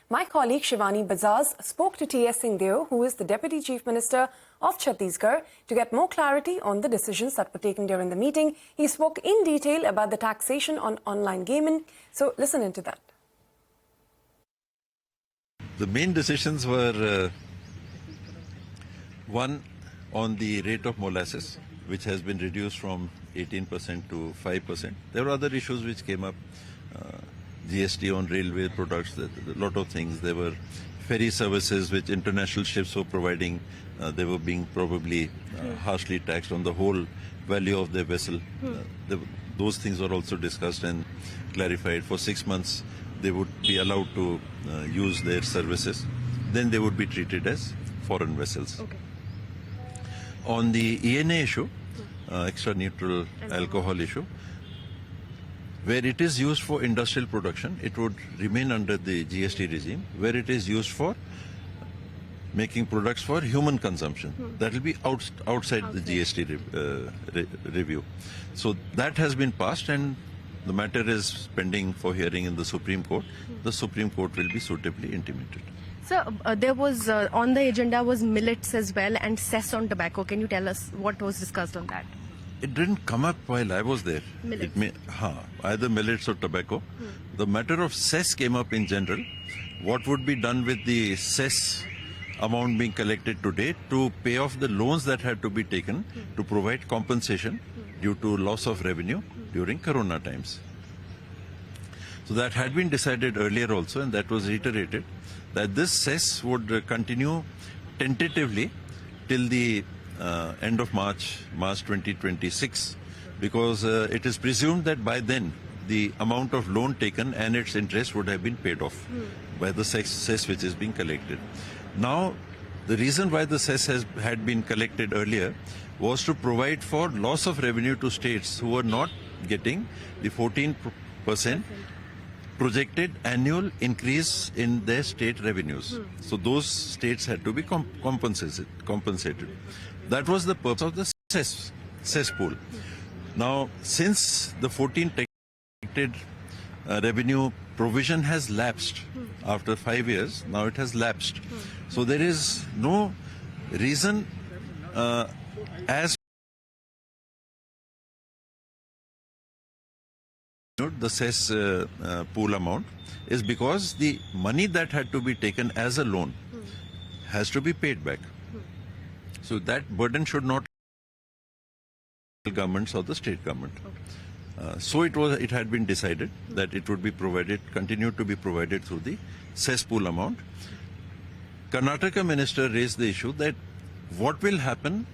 My colleague Shivani Bazaz spoke to S Singh Deo, who is the Deputy Chief Minister of Chhattisgarh, to get more clarity on the decisions that were taken during the meeting. He spoke in detail about the taxation on online gaming. So listen into that. The main decisions were one on the rate of molasses, which has been reduced from 18% to 5%. There were other issues which came up, GST on railway products, a lot of things. There were ferry services which international ships were providing. They were being probably harshly taxed on the whole value of their vessel. Those things were also discussed and clarified. For 6 months, they would be allowed to use their services. Then they would be treated as foreign vessels. Okay. On the ENA issue, extra neutral alcohol issue, where it is used for industrial production, it would remain under the GST regime. Where it is used for making products for human consumption, that will be outside the GST review. So that has been passed and the matter is pending for hearing in the Supreme Court. The Supreme Court will be suitably intimated. Sir, there was on the agenda was millets as well and cess on tobacco. Can you tell us what was discussed on that? It didn't come up while I was there. Millets. Either millets or tobacco. The matter of cess came up in general. What would be done with the cess amount being collected today to pay off the loans that had to be taken to provide compensation due to loss of revenue during Corona times. So that had been decided earlier also, and that was reiterated, that this cess would continue tentatively till the end of March 2026, because it is presumed that by then the amount of loan taken and its interest would have been paid off by the cess which is being collected. Now, the reason why the cess had been collected earlier was to provide for loss of revenue to states who were not getting the 14% projected annual increase in their state revenues. So those states had to be compensated. That was the purpose of the cess pool. Now, since the 14 projected revenue provision has lapsed after 5 years, now it has lapsed. So there is no reason as the cess pool amount is because the money that had to be taken as a loan has to be paid back. So that burden should not be the governments or the state government. So it had been decided that it would be provided, continued to be provided through the cess pool amount. Karnataka minister raised the issue that what will happen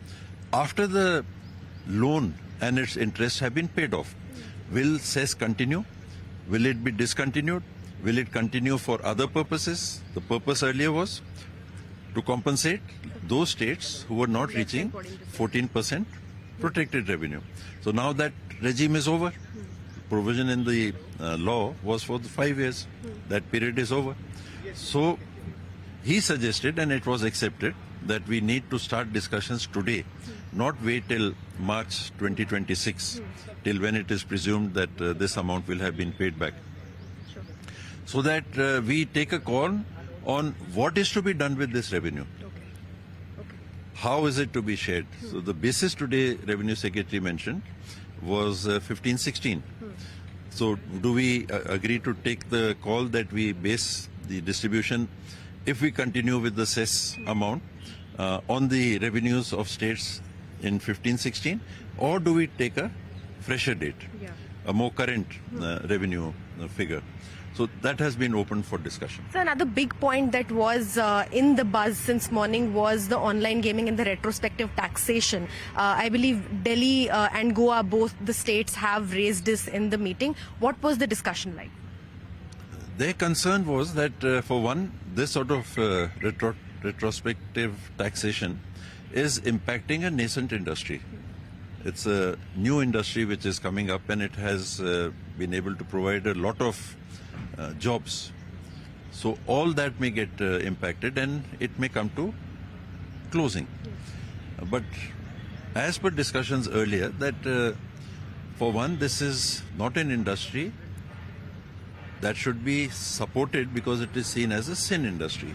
after the loan and its interest have been paid off. Will cess continue? Will it be discontinued? Will it continue for other purposes? The purpose earlier was to compensate those states who were not reaching 14% protected revenue. So now that regime is over. Provision in the law was for the 5 years. That period is over. So he suggested, and it was accepted, that we need to start discussions today, not wait till March 2026, till when it is presumed that this amount will have been paid back. So that we take a call on what is to be done with this revenue. How is it to be shared? So the basis today, Revenue Secretary mentioned, was 15-16. So do we agree to take the call that we base the distribution, if we continue with the cess amount, on the revenues of states in 15-16, or do we take a fresher date, a more current revenue figure? So that has been open for discussion. So another big point that was in the buzz since morning was the online gaming and the retrospective taxation. I believe Delhi and Goa, both the states, have raised this in the meeting. What was the discussion like? Their concern was that, for one, this sort of retrospective taxation is impacting a nascent industry. It's a new industry which is coming up, and it has been able to provide a lot of jobs. So all that may get impacted, and it may come to closing. But as per discussions earlier, that for one, this is not an industry that should be supported because it is seen as a sin industry.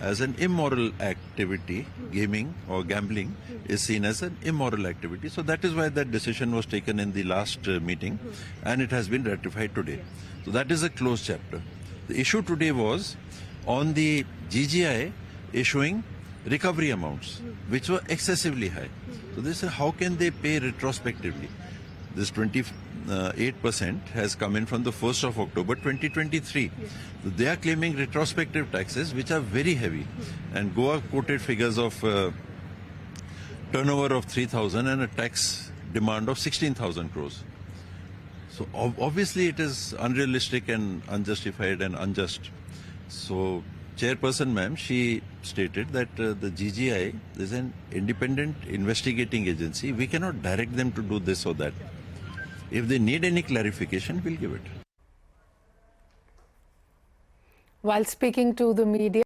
As an immoral activity, gaming or gambling is seen as an immoral activity. So that is why that decision was taken in the last meeting, and it has been ratified today. So that is a closed chapter. The issue today was on the GGI issuing recovery amounts, which were excessively high. So they say, how can they pay retrospectively? This 28% has come in from the 1st of October 2023. So they are claiming retrospective taxes, which are very heavy. And Goa quoted figures of turnover of 3,000 and a tax demand of 16,000 crores. So obviously it is unrealistic and unjustified and unjust. So Chairperson ma'am, she stated that the GGI is an independent investigating agency. We cannot direct them to do this or that. If they need any clarification, we'll give it. While speaking to the media,